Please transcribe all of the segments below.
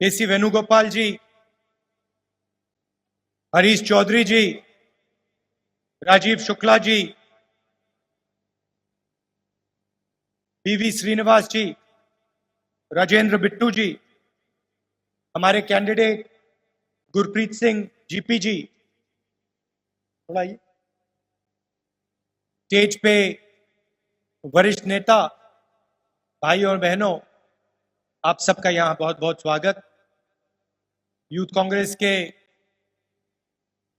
केसी वेणुगोपाल जी, हरीश चौधरी जी, राजीव शुक्ला जी, बीवी श्रीनिवास जी, राजेंद्र बिट्टू जी, हमारे candidate Gurpreet Singh GP जी, थोड़ा ये स्टेज पे वरिष्ठ नेता, भाई और बहनों, आप सबका यहां बहुत बहुत स्वागत। यूथ कांग्रेस के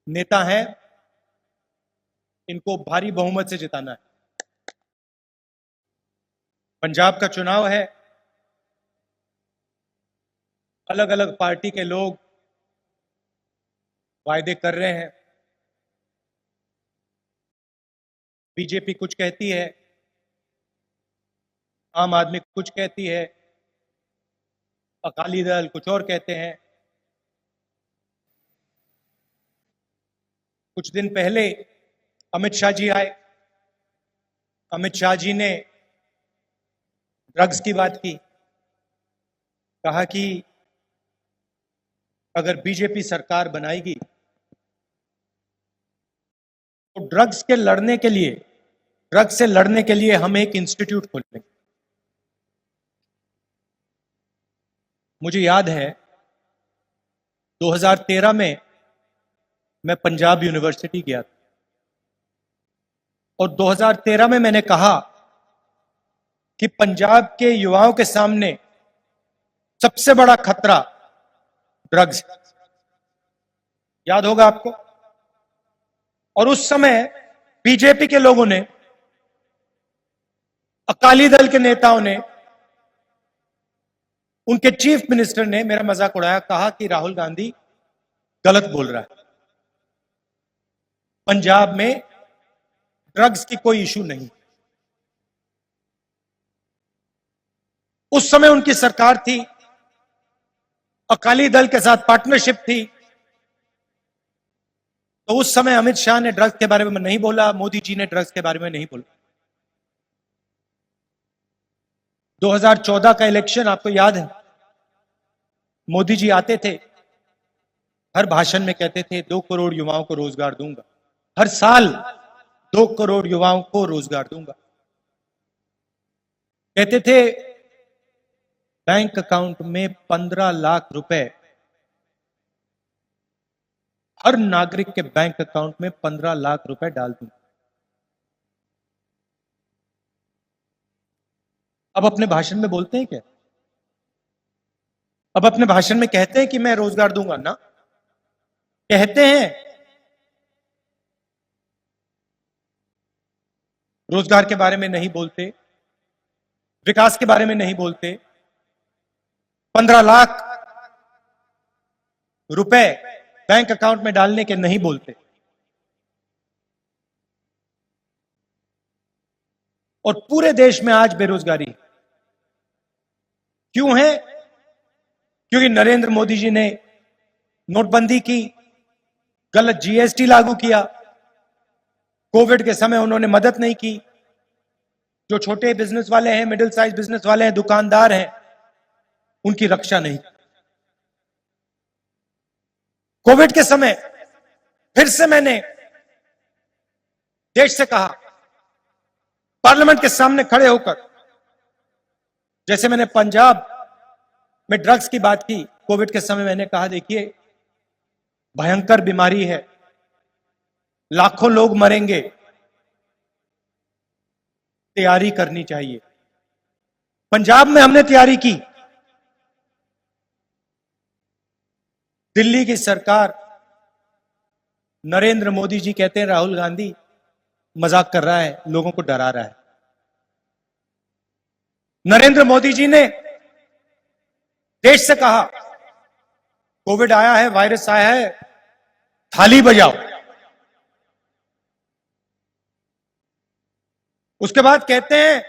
नेता हैं, इनको भारी बहुमत से जिताना है। पंजाब का चुनाव है, अलग अलग पार्टी के लोग वायदे कर रहे हैं। बीजेपी कुछ कहती है, आम आदमी कुछ कहती है, अकाली दल कुछ और कहते हैं। कुछ दिन पहले अमित शाह जी आए। अमित शाह जी ने ड्रग्स की बात की, कहा कि अगर बीजेपी सरकार बनाएगी तो ड्रग्स से लड़ने के लिए हम एक इंस्टीट्यूट खोलेंगे। मुझे याद है 2013 में मैं पंजाब यूनिवर्सिटी गया था और 2013 में मैंने कहा कि पंजाब के युवाओं के सामने सबसे बड़ा खतरा ड्रग्स, याद होगा आपको। और उस समय बीजेपी के लोगों ने, अकाली दल के नेताओं ने, उनके चीफ मिनिस्टर ने मेरा मजाक उड़ाया, कहा कि राहुल गांधी गलत बोल रहा है, पंजाब में ड्रग्स की कोई इशू नहीं। उस समय उनकी सरकार थी, अकाली दल के साथ पार्टनरशिप थी, तो उस समय अमित शाह ने ड्रग्स के बारे में नहीं बोला, मोदी जी ने ड्रग्स के बारे में नहीं बोला। 2014 का इलेक्शन आपको याद है, मोदी जी आते थे, हर भाषण में कहते थे 2 करोड़ युवाओं को रोजगार दूंगा, हर साल 2 करोड़ युवाओं को रोजगार दूंगा। कहते थे बैंक अकाउंट में 15 लाख रुपए, हर नागरिक के बैंक अकाउंट में 15 लाख रुपए डाल दूंगा। अब अपने भाषण में बोलते हैं क्या? अब अपने भाषण में कहते हैं कि मैं रोजगार दूंगा ना, कहते हैं। रोजगार के बारे में नहीं बोलते, विकास के बारे में नहीं बोलते, 15 लाख रुपए बैंक अकाउंट में डालने के नहीं बोलते। और पूरे देश में आज बेरोजगारी क्यों है? क्योंकि नरेंद्र मोदी जी ने नोटबंदी की, गलत जीएसटी लागू किया, कोविड के समय उन्होंने मदद नहीं की। जो छोटे बिजनेस वाले हैं, मिडिल साइज बिजनेस वाले हैं, दुकानदार हैं, उनकी रक्षा नहीं। कोविड के समय फिर से मैंने देश से कहा, पार्लियामेंट के सामने खड़े होकर, जैसे मैंने पंजाब में ड्रग्स की बात की, कोविड के समय मैंने कहा, देखिए भयंकर बीमारी है, लाखों लोग मरेंगे, तैयारी करनी चाहिए। पंजाब में हमने तैयारी की। दिल्ली की सरकार, नरेंद्र मोदी जी कहते हैं राहुल गांधी मजाक कर रहा है, लोगों को डरा रहा है। नरेंद्र मोदी जी ने देश से कहा, कोविड आया है, वायरस आया है, थाली बजाओ। उसके बाद कहते हैं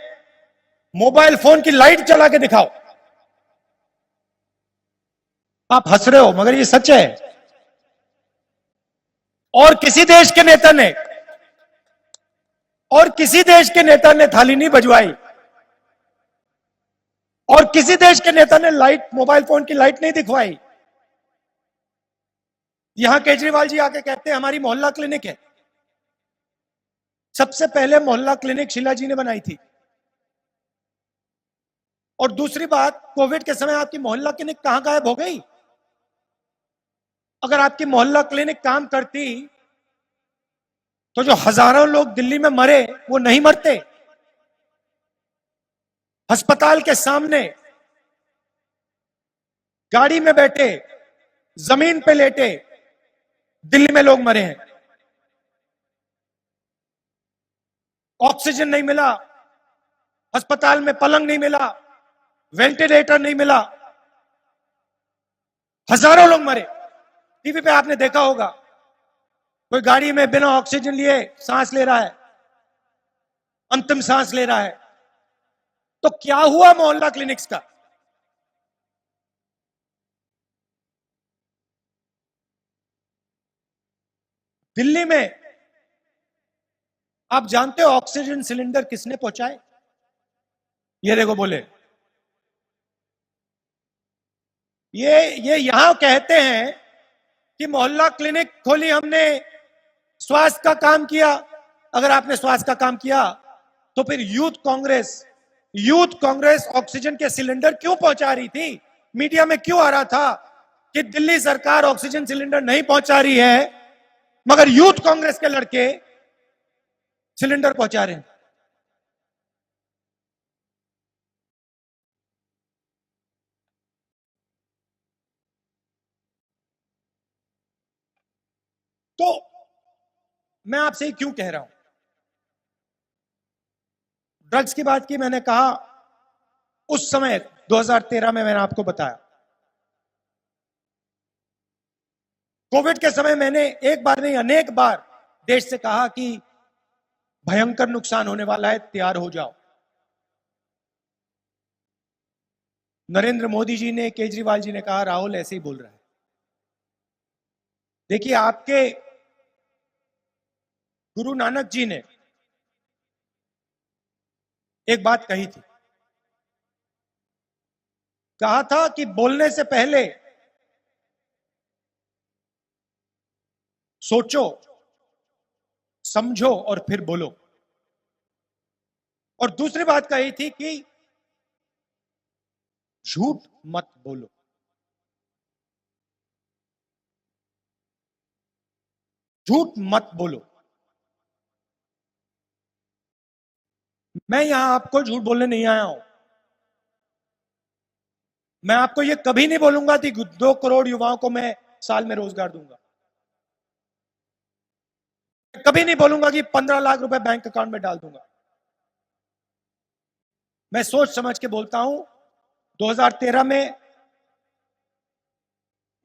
मोबाइल फोन की लाइट जला के दिखाओ। आप हंस रहे हो, मगर ये सच है। और किसी देश के नेता ने थाली नहीं बजवाई। और किसी देश के नेता ने लाइट, मोबाइल फोन की लाइट नहीं दिखवाई। यहां केजरीवाल जी आके कहते हैं हमारी मोहल्ला क्लिनिक है। सबसे पहले मोहल्ला क्लिनिक शीला जी ने बनाई थी। और दूसरी बात, कोविड के समय आपकी मोहल्ला क्लिनिक कहां गायब हो गई? अगर आपकी मोहल्ला क्लिनिक काम करती तो जो हजारों लोग दिल्ली में मरे वो नहीं मरते। अस्पताल के सामने गाड़ी में बैठे, जमीन पे लेटे दिल्ली में लोग मरे हैं। ऑक्सीजन नहीं मिला, अस्पताल में पलंग नहीं मिला, वेंटिलेटर नहीं मिला, हजारों लोग मरे। टीवी पे आपने देखा होगा, कोई गाड़ी में बिना ऑक्सीजन लिए सांस ले रहा है, अंतिम सांस ले रहा है। तो क्या हुआ मोहल्ला क्लिनिक्स का? दिल्ली में आप जानते हो ऑक्सीजन सिलेंडर किसने पहुंचाए? ये देखो बोले, ये यहां कहते हैं कि मोहल्ला क्लिनिक खोली हमने, स्वास्थ्य का काम किया। अगर आपने स्वास्थ्य का काम किया तो फिर यूथ कांग्रेस ऑक्सीजन के सिलेंडर क्यों पहुंचा रही थी? मीडिया में क्यों आ रहा था कि दिल्ली सरकार ऑक्सीजन सिलेंडर नहीं पहुंचा रही है, मगर यूथ कांग्रेस के लड़के सिलेंडर पहुंचा रहे हैं? तो मैं आपसे ही क्यों कह रहा हूं? ड्रग्स की बात की, मैंने कहा उस समय 2013 में मैंने आपको बताया। कोविड के समय मैंने एक बार नहीं अनेक बार देश से कहा कि भयंकर नुकसान होने वाला है, तैयार हो जाओ। नरेंद्र मोदी जी ने, केजरीवाल जी ने कहा राहुल ऐसे ही बोल रहा है। देखिए, आपके गुरु नानक जी ने एक बात कही थी, कहा था कि बोलने से पहले सोचो, समझो और फिर बोलो। और दूसरी बात कही थी कि झूठ मत बोलो। झूठ मत बोलो। मैं यहां आपको झूठ बोलने नहीं आया हूं। मैं आपको यह कभी नहीं बोलूंगा कि 2 करोड़ युवाओं को मैं साल में रोजगार दूंगा। कभी नहीं बोलूंगा कि 15 लाख रुपए बैंक अकाउंट में डाल दूंगा। मैं सोच समझ के बोलता हूं। 2013 में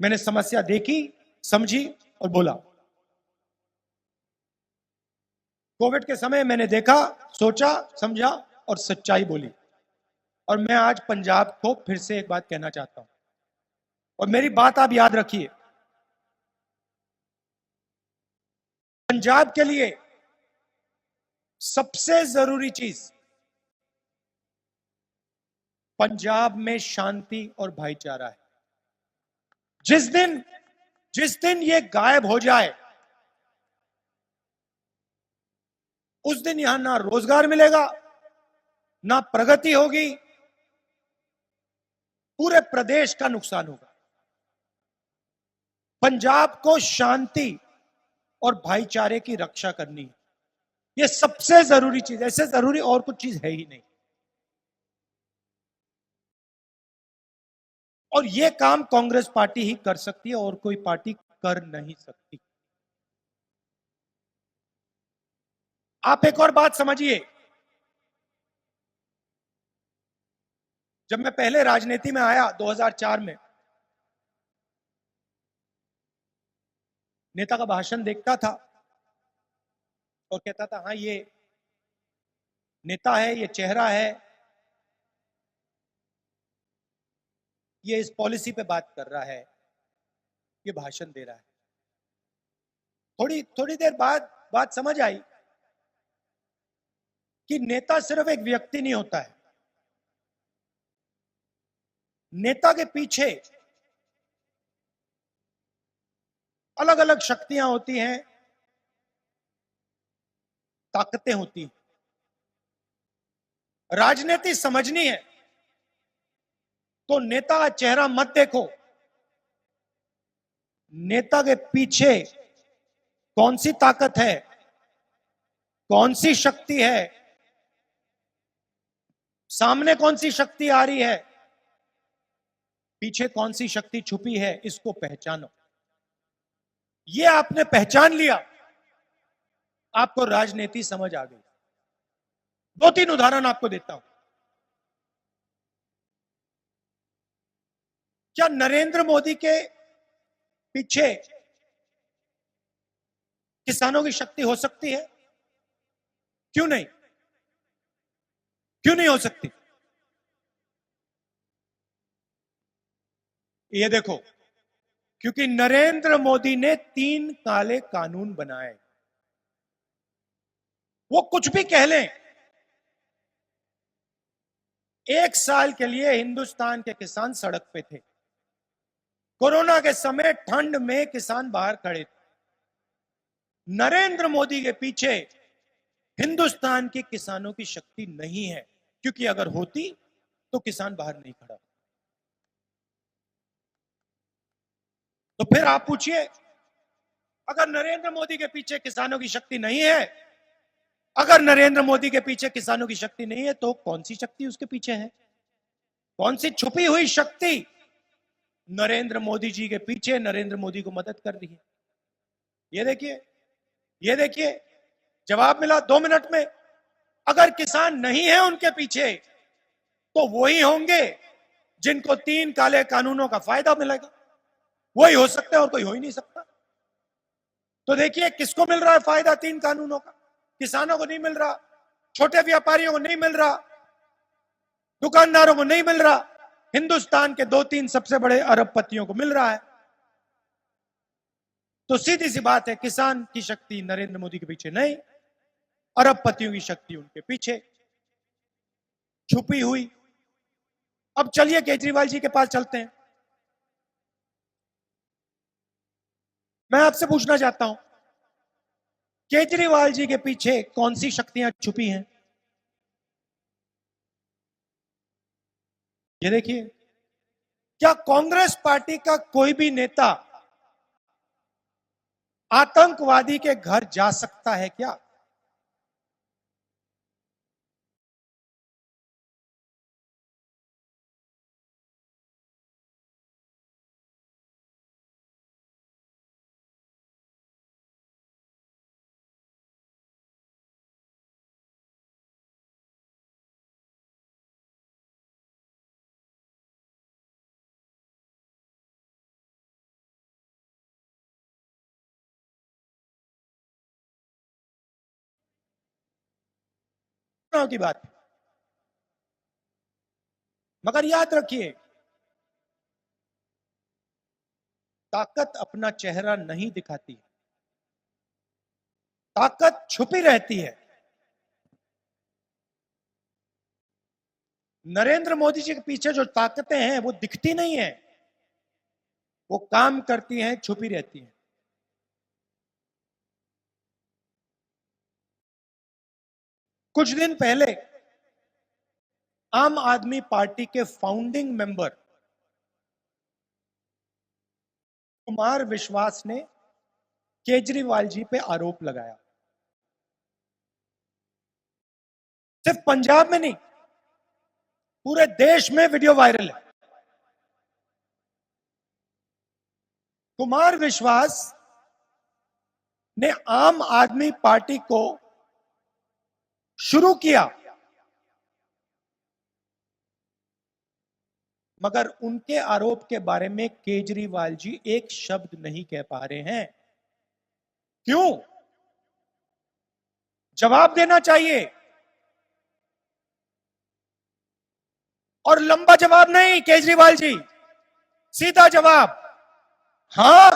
मैंने समस्या देखी, समझी और बोला। कोविड के समय मैंने देखा, सोचा, समझा और सच्चाई बोली। और मैं आज पंजाब को फिर से एक बात कहना चाहता हूं, और मेरी बात आप याद रखिए। पंजाब के लिए सबसे जरूरी चीज पंजाब में शांति और भाईचारा है। जिस दिन ये गायब हो जाए, उस दिन यहां ना रोजगार मिलेगा, ना प्रगति होगी, पूरे प्रदेश का नुकसान होगा। पंजाब को शांति और भाईचारे की रक्षा करनी है, यह सबसे जरूरी चीज है। इससे जरूरी और कुछ चीज है ही नहीं। और यह काम कांग्रेस पार्टी ही कर सकती है, और कोई पार्टी कर नहीं सकती। आप एक और बात समझिए, जब मैं पहले राजनीति में आया 2004 में, नेता का भाषण देखता था और कहता था हाँ ये नेता है, ये चेहरा है, ये इस पॉलिसी पे बात कर रहा है, ये भाषण दे रहा है। थोड़ी थोड़ी देर बाद बात समझ आई कि नेता सिर्फ एक व्यक्ति नहीं होता है। नेता के पीछे अलग अलग शक्तियां होती हैं, ताकतें होती हैं। राजनीति समझनी है तो नेता का चेहरा मत देखो, नेता के पीछे कौन सी ताकत है, कौन सी शक्ति है, सामने कौन सी शक्ति आ रही है, पीछे कौन सी शक्ति छुपी है, इसको पहचानो। ये आपने पहचान लिया, आपको राजनीति समझ आ गई। 2-3 उदाहरण आपको देता हूं। क्या नरेंद्र मोदी के पीछे किसानों की शक्ति हो सकती है? क्यों नहीं? क्यों नहीं हो सकती? ये देखो, क्योंकि नरेंद्र मोदी ने 3 काले कानून बनाए। वो कुछ भी कह लें, 1 साल के लिए हिंदुस्तान के किसान सड़क पे थे। कोरोना के समय ठंड में किसान बाहर खड़े थे। नरेंद्र मोदी के पीछे हिंदुस्तान के किसानों की शक्ति नहीं है, क्योंकि अगर होती तो किसान बाहर नहीं खड़ा। तो फिर आप पूछिए, अगर नरेंद्र मोदी के पीछे किसानों की शक्ति नहीं है, अगर नरेंद्र मोदी के पीछे किसानों की शक्ति नहीं है, तो कौन सी शक्ति उसके पीछे है? कौन सी छुपी हुई शक्ति नरेंद्र मोदी जी के पीछे नरेंद्र मोदी को मदद कर रही है? ये देखिए, ये देखिए, जवाब मिला 2 मिनट में। अगर किसान नहीं है उनके पीछे, तो वही होंगे जिनको 3 काले कानूनों का फायदा मिलेगा। वही हो सकता है और कोई हो ही नहीं सकता। तो देखिए, किसको मिल रहा है फायदा 3 कानूनों का? किसानों को नहीं मिल रहा, छोटे व्यापारियों को नहीं मिल रहा, दुकानदारों को नहीं मिल रहा, हिंदुस्तान के 2-3 सबसे बड़े अरबपतियों को मिल रहा है। तो सीधी सी बात है, किसान की शक्ति नरेंद्र मोदी के पीछे नहीं, अरबपतियों की शक्ति उनके पीछे छुपी हुई। अब चलिए केजरीवाल जी के पास चलते हैं। मैं आपसे पूछना चाहता हूं, केजरीवाल जी के पीछे कौन सी शक्तियां छुपी हैं? ये देखिए, क्या कांग्रेस पार्टी का कोई भी नेता आतंकवादी के घर जा सकता है क्या? की बात, मगर याद रखिए, ताकत अपना चेहरा नहीं दिखाती, ताकत छुपी रहती है। नरेंद्र मोदी जी के पीछे जो ताकतें हैं वो दिखती नहीं है, वो काम करती हैं, छुपी रहती हैं। कुछ दिन पहले आम आदमी पार्टी के फाउंडिंग मेंबर कुमार विश्वास ने केजरीवाल जी पे आरोप लगाया। सिर्फ पंजाब में नहीं, पूरे देश में वीडियो वायरल है। कुमार विश्वास ने आम आदमी पार्टी को शुरू किया, मगर उनके आरोप के बारे में केजरीवाल जी एक शब्द नहीं कह पा रहे हैं। क्यों? जवाब देना चाहिए, और लंबा जवाब नहीं केजरीवाल जी, सीधा जवाब, हां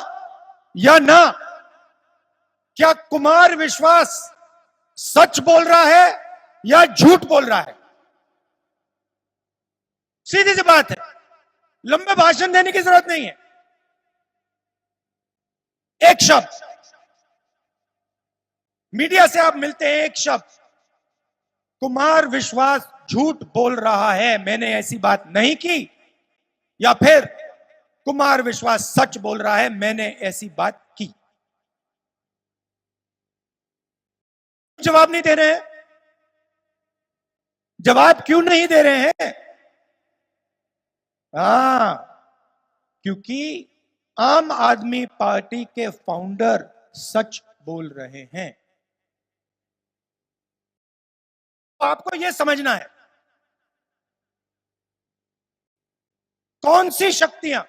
या ना। क्या कुमार विश्वास सच बोल रहा है या झूठ बोल रहा है? सीधी सी बात है। लंबे भाषण देने की जरूरत नहीं है। एक शब्द मीडिया से आप मिलते हैं, एक शब्द कुमार विश्वास झूठ बोल रहा है, मैंने ऐसी बात नहीं की, या फिर कुमार विश्वास सच बोल रहा है, मैंने ऐसी बात की। जवाब नहीं दे रहे हैं। जवाब क्यों नहीं दे रहे हैं? क्योंकि आम आदमी पार्टी के फाउंडर सच बोल रहे हैं। तो आपको यह समझना है कौन सी शक्तियां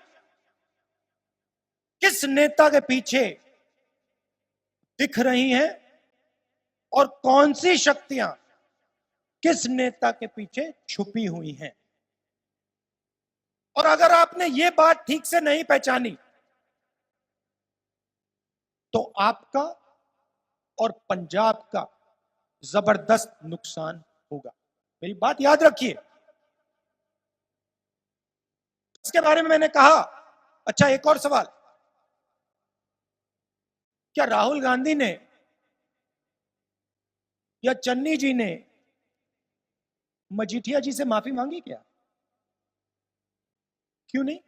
किस नेता के पीछे दिख रही हैं और कौन सी शक्तियां किस नेता के पीछे छुपी हुई हैं। और अगर आपने ये बात ठीक से नहीं पहचानी तो आपका और पंजाब का जबरदस्त नुकसान होगा। मेरी बात याद रखिए। इसके बारे में मैंने कहा। अच्छा, एक और सवाल, क्या राहुल गांधी ने या चन्नी जी ने मजीठिया जी से माफी मांगी क्या? क्यों नहीं?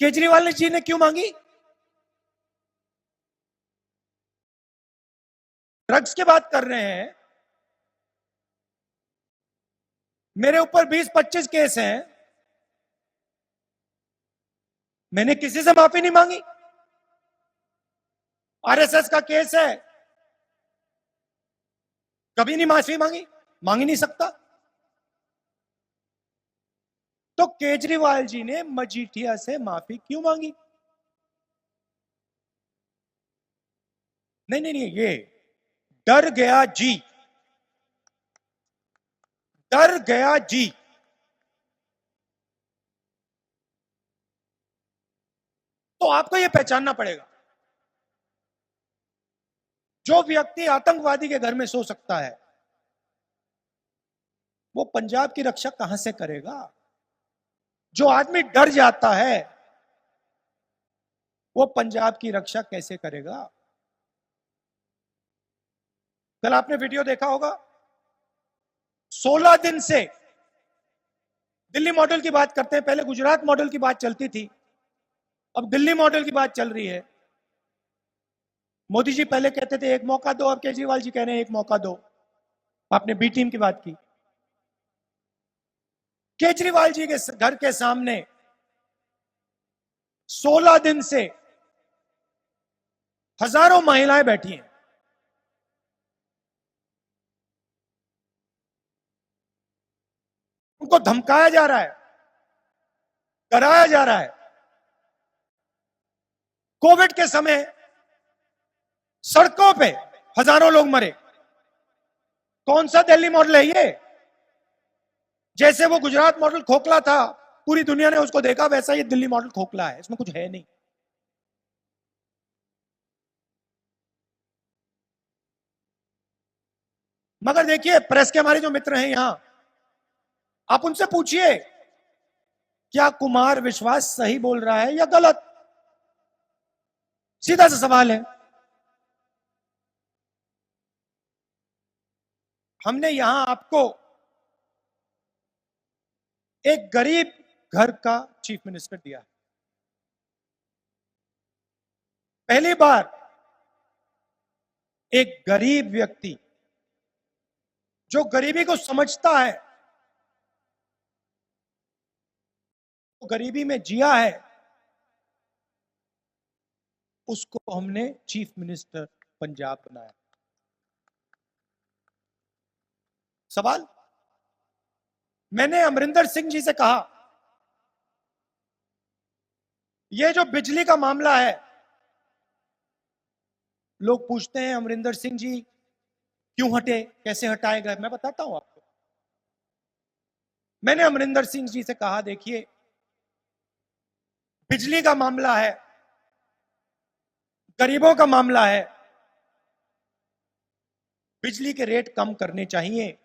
केजरीवाल जी ने क्यों मांगी? ड्रग्स की बात कर रहे हैं, मेरे ऊपर 20-25 केस हैं, मैंने किसी से माफी नहीं मांगी। आरएसएस का केस है, कभी नहीं माफी मांगी, मांग ही नहीं सकता। तो केजरीवाल जी ने मजीठिया से माफी क्यों मांगी? नहीं नहीं नहीं, ये डर गया जी, डर गया जी। तो आपको यह पहचानना पड़ेगा, जो व्यक्ति आतंकवादी के घर में सो सकता है वो पंजाब की रक्षा कहां से करेगा? जो आदमी डर जाता है वो पंजाब की रक्षा कैसे करेगा? कल आपने वीडियो देखा होगा, 16 दिन से दिल्ली मॉडल की बात करते हैं, पहले गुजरात मॉडल की बात चलती थी, अब दिल्ली मॉडल की बात चल रही है। मोदी जी पहले कहते थे एक मौका दो, अब केजरीवाल जी कह रहे हैं एक मौका दो। आपने बी टीम की बात की। केजरीवाल जी के घर के सामने 16 दिन से हजारों महिलाएं बैठी हैं। उनको धमकाया जा रहा है, डराया जा रहा है। कोविड के समय सड़कों पे हजारों लोग मरे। कौन सा दिल्ली मॉडल है ये? जैसे वो गुजरात मॉडल खोखला था, पूरी दुनिया ने उसको देखा, वैसा ये दिल्ली मॉडल खोखला है, इसमें कुछ है नहीं। मगर देखिए, प्रेस के हमारे जो मित्र हैं यहां, आप उनसे पूछिए क्या कुमार विश्वास सही बोल रहा है या गलत? सीधा सा सवाल है। हमने यहां आपको एक गरीब घर का चीफ मिनिस्टर दिया है। पहली बार एक गरीब व्यक्ति जो गरीबी को समझता है, वो गरीबी में जिया है, उसको हमने चीफ मिनिस्टर पंजाब बनाया। सवाल, मैंने अमरिंदर सिंह जी से कहा यह जो बिजली का मामला है, लोग पूछते हैं अमरिंदर सिंह जी क्यों हटे, कैसे हटाए गए, मैं बताता हूं आपको। मैंने अमरिंदर सिंह जी से कहा देखिए, बिजली का मामला है, गरीबों का मामला है, बिजली के रेट कम करने चाहिए।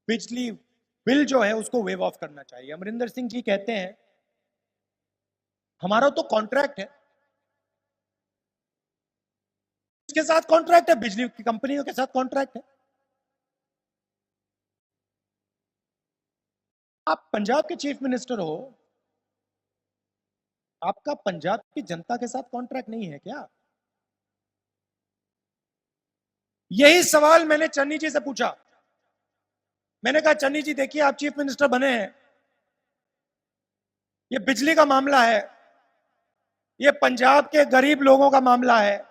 बिजली बिल जो है उसको वेव ऑफ करना चाहिए। अमरिंदर सिंह जी कहते हैं हमारा तो कॉन्ट्रैक्ट है, इसके साथ कॉन्ट्रैक्ट है, बिजली की कंपनियों के साथ कॉन्ट्रैक्ट है। आप पंजाब के चीफ मिनिस्टर हो, आपका पंजाब की जनता के साथ कॉन्ट्रैक्ट नहीं है क्या? यही सवाल मैंने चन्नी जी से पूछा। मैंने कहा चन्नी जी देखिए, आप चीफ मिनिस्टर बने हैं, ये बिजली का मामला है, ये पंजाब के गरीब लोगों का मामला है,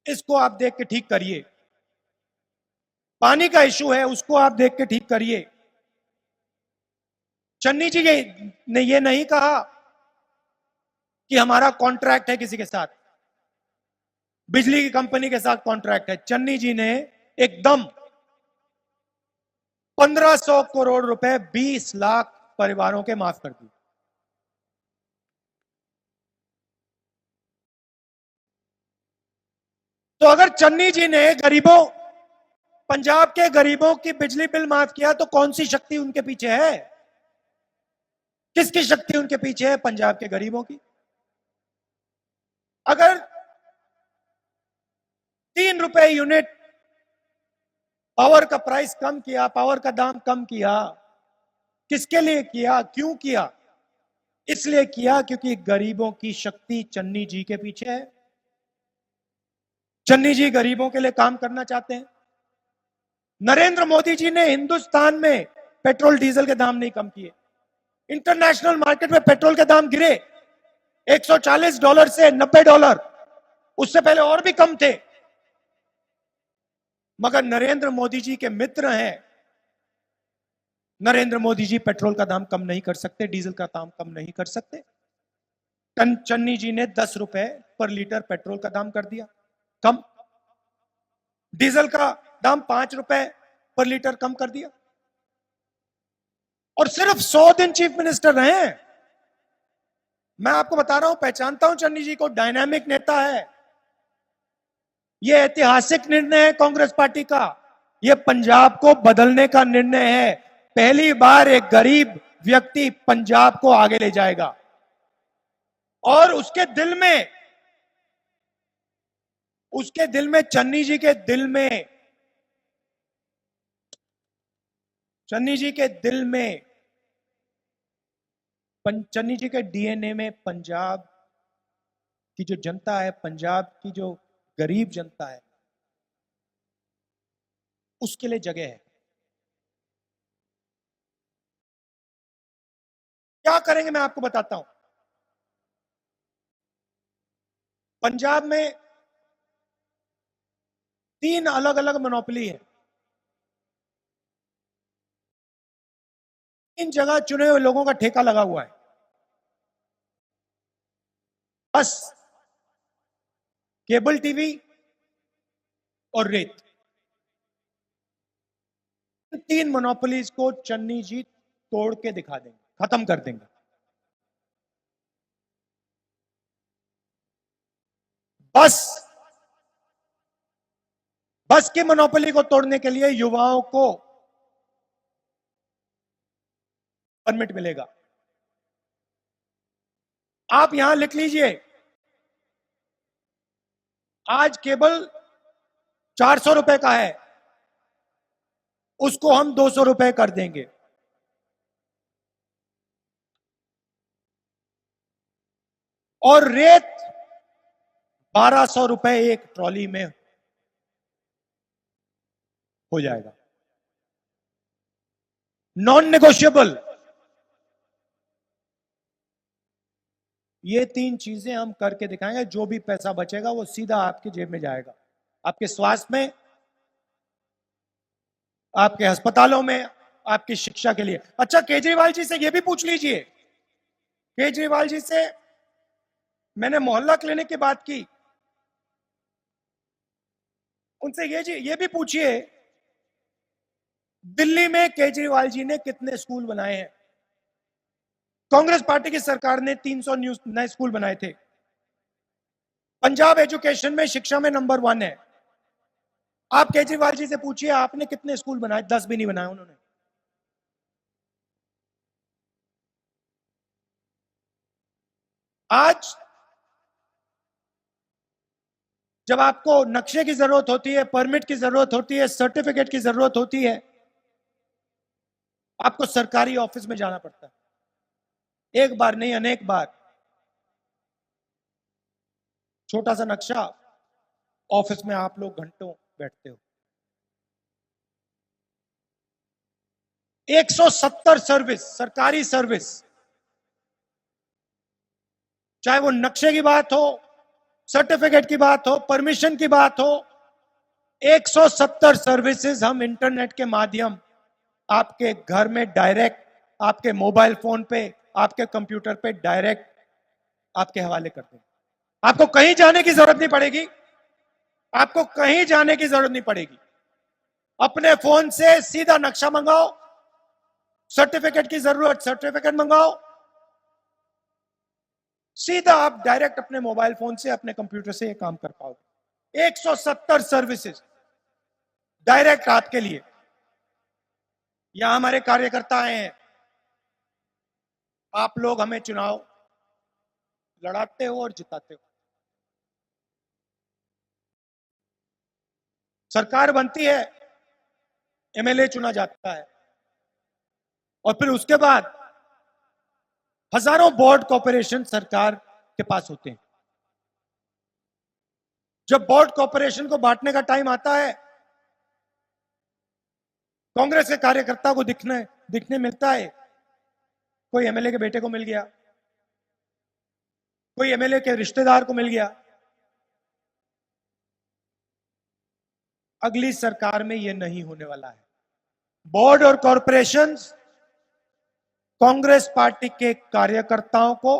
इसको आप देख के ठीक करिए। पानी का इशू है, उसको आप देख के ठीक करिए। चन्नी जी ने ये नहीं कहा कि हमारा कॉन्ट्रैक्ट है किसी के साथ, बिजली की कंपनी के साथ कॉन्ट्रैक्ट है। चन्नी जी ने एकदम 1500 करोड़ रुपए 20 लाख परिवारों के माफ कर दिए। तो अगर चन्नी जी ने गरीबों, पंजाब के गरीबों की बिजली बिल माफ किया तो कौन सी शक्ति उनके पीछे है? किसकी शक्ति उनके पीछे है? पंजाब के गरीबों की। अगर 3 रुपए यूनिट पावर का प्राइस कम किया, पावर का दाम कम किया, किसके लिए किया, क्यों किया? इसलिए किया क्योंकि गरीबों की शक्ति चन्नी जी के पीछे है। चन्नी जी गरीबों के लिए काम करना चाहते हैं। नरेंद्र मोदी जी ने हिंदुस्तान में पेट्रोल डीजल के दाम नहीं कम किए। इंटरनेशनल मार्केट में पेट्रोल के दाम गिरे $140 से $90, उससे पहले और भी कम थे। मगर नरेंद्र मोदी जी के मित्र हैं, नरेंद्र मोदी जी पेट्रोल का दाम कम नहीं कर सकते, डीजल का दाम कम नहीं कर सकते। चन्नी जी ने 10 रुपए पर लीटर पेट्रोल का दाम कर दिया कम, डीजल का दाम 5 रुपए पर लीटर कम कर दिया, और सिर्फ 100 दिन चीफ मिनिस्टर रहे हैं। मैं आपको बता रहा हूं, पहचानता हूं चन्नी जी को, डायनामिक नेता है। यह ऐतिहासिक निर्णय है कांग्रेस पार्टी का, यह पंजाब को बदलने का निर्णय है। पहली बार एक गरीब व्यक्ति पंजाब को आगे ले जाएगा, और उसके दिल में चन्नी जी के दिल में, चन्नी जी के दिल में, चन्नी जी के डीएनए में पंजाब की जो जनता है, पंजाब की जो गरीब जनता है, उसके लिए जगह है। क्या करेंगे मैं आपको बताता हूं। पंजाब में 3 अलग अलग मोनोपोली है। 3 जगह चुने हुए लोगों का ठेका लगा हुआ है। बस, केबल टीवी और रेत, 3 मोनोपोलीज को चन्नी जी तोड़ के दिखा देंगे, खत्म कर देंगे। बस की मोनोपोली को तोड़ने के लिए युवाओं को परमिट मिलेगा। आप यहां लिख लीजिए, आज केबल 400 रुपए का है, उसको हम 200 रुपए कर देंगे। और रेत 1200 रुपए एक ट्रॉली में हो जाएगा, नॉन नेगोशिएबल। ये 3 चीजें हम करके दिखाएंगे। जो भी पैसा बचेगा वो सीधा आपकी जेब में जाएगा, आपके स्वास्थ्य में, आपके अस्पतालों में, आपकी शिक्षा के लिए। अच्छा, केजरीवाल जी से ये भी पूछ लीजिए, केजरीवाल जी से मैंने मोहल्ला क्लिनिक की बात की, उनसे ये भी पूछिए दिल्ली में केजरीवाल जी ने कितने स्कूल बनाए हैं। कांग्रेस पार्टी की सरकार ने 300 नए स्कूल बनाए थे। पंजाब एजुकेशन में, शिक्षा में नंबर 1 है। आप केजरीवाल जी से पूछिए आपने कितने स्कूल बनाए, 10 भी नहीं बनाए उन्होंने। आज जब आपको नक्शे की जरूरत होती है, परमिट की जरूरत होती है, सर्टिफिकेट की जरूरत होती है, आपको सरकारी ऑफिस में जाना पड़ता है, एक बार नहीं अनेक बार। छोटा सा नक्शा, ऑफिस में आप लोग घंटों बैठते हो। 170 सर्विस, सरकारी सर्विस, चाहे वो नक्शे की बात हो, सर्टिफिकेट की बात हो, परमिशन की बात हो, 170 सर्विसेज हम इंटरनेट के माध्यम आपके घर में डायरेक्ट, आपके मोबाइल फोन पे, आपके कंप्यूटर पे डायरेक्ट आपके हवाले कर देंगे। आपको कहीं जाने की जरूरत नहीं पड़ेगी, आपको कहीं जाने की जरूरत नहीं पड़ेगी। अपने फोन से सीधा नक्शा मंगाओ, सर्टिफिकेट की जरूरत सर्टिफिकेट मंगाओ, सीधा आप डायरेक्ट अपने मोबाइल फोन से, अपने कंप्यूटर से ये काम कर पाओगे। 170 सर्विसेज डायरेक्ट आपके लिए। यहां हमारे कार्यकर्ता आए हैं, आप लोग हमें चुनाव लड़ाते हो और जिताते हो। सरकार बनती है, एमएलए चुना जाता है, और फिर उसके बाद हजारों बोर्ड कॉर्पोरेशन सरकार के पास होते हैं। जब बोर्ड कॉर्पोरेशन को बांटने का टाइम आता है, कांग्रेस के कार्यकर्ता को दिखने मिलता है, कोई एमएलए के बेटे को मिल गया, कोई एमएलए के रिश्तेदार को मिल गया। अगली सरकार में यह नहीं होने वाला है। बोर्ड और कॉर्पोरेशंस कांग्रेस पार्टी के कार्यकर्ताओं को,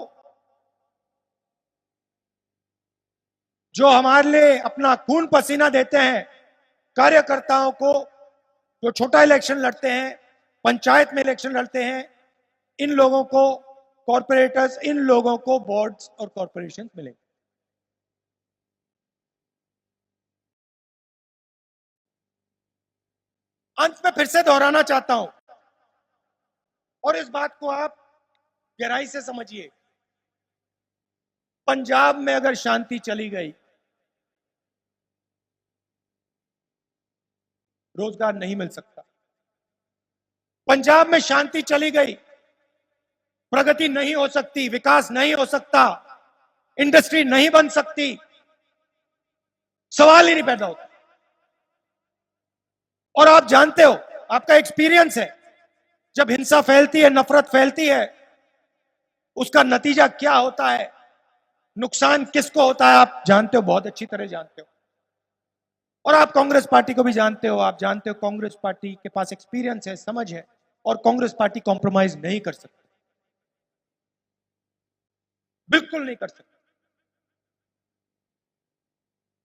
जो हमारे लिए अपना खून पसीना देते हैं, कार्यकर्ताओं को जो छोटा इलेक्शन लड़ते हैं, पंचायत में इलेक्शन लड़ते हैं, इन लोगों को कॉर्पोरेटर्स, इन लोगों को बोर्ड्स और कॉर्पोरेशन मिलेंगे। अंत में फिर से दोहराना चाहता हूं, और इस बात को आप गहराई से समझिए, पंजाब में अगर शांति चली गई, रोजगार नहीं मिल सकता। पंजाब में शांति चली गई, प्रगति नहीं हो सकती, विकास नहीं हो सकता, इंडस्ट्री नहीं बन सकती, सवाल ही नहीं पैदा होता। और आप जानते हो, आपका एक्सपीरियंस है, जब हिंसा फैलती है, नफरत फैलती है, उसका नतीजा क्या होता है, नुकसान किसको होता है, आप जानते हो, बहुत अच्छी तरह जानते हो। और आप कांग्रेस पार्टी को भी जानते हो, आप जानते हो कांग्रेस पार्टी के पास एक्सपीरियंस है, समझ है, और कांग्रेस पार्टी कॉम्प्रोमाइज नहीं कर सकती, बिल्कुल नहीं कर सकती।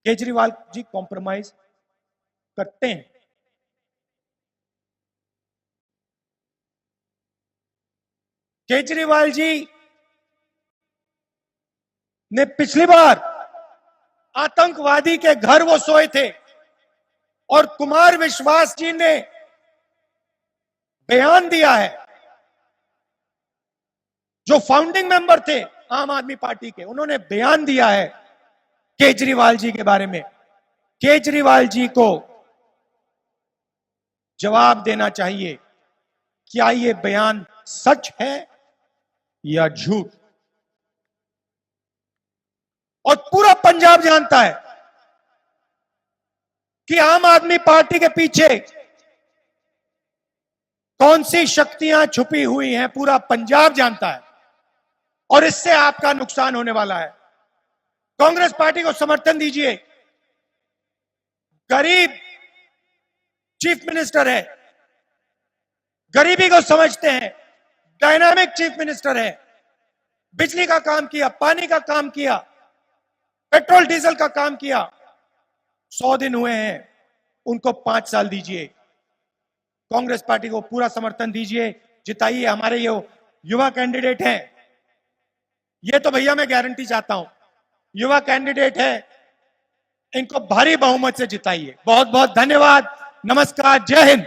केजरीवाल जी कॉम्प्रोमाइज करते हैं। केजरीवाल जी ने पिछली बार आतंकवादी के घर वो सोए थे, और कुमार विश्वास जी ने बयान दिया है, जो फाउंडिंग मेंबर थे आम आदमी पार्टी के, उन्होंने बयान दिया है केजरीवाल जी के बारे में। केजरीवाल जी को जवाब देना चाहिए, क्या ये बयान सच है या झूठ। और पूरा पंजाब जानता है कि आम आदमी पार्टी के पीछे कौन सी शक्तियां छुपी हुई हैं, पूरा पंजाब जानता है, और इससे आपका नुकसान होने वाला है। कांग्रेस पार्टी को समर्थन दीजिए, गरीब चीफ मिनिस्टर है, गरीबी को समझते हैं, डायनामिक चीफ मिनिस्टर है, बिजली का काम किया, पानी का काम किया, पेट्रोल डीजल का काम किया। 100 दिन हुए हैं, उनको 5 साल दीजिए, कांग्रेस पार्टी को पूरा समर्थन दीजिए, जिताइए। हमारे ये युवा कैंडिडेट हैं, ये तो भैया मैं गारंटी चाहता हूं, युवा कैंडिडेट है, इनको भारी बहुमत से जिताइए। बहुत बहुत धन्यवाद। नमस्कार। जय हिंद।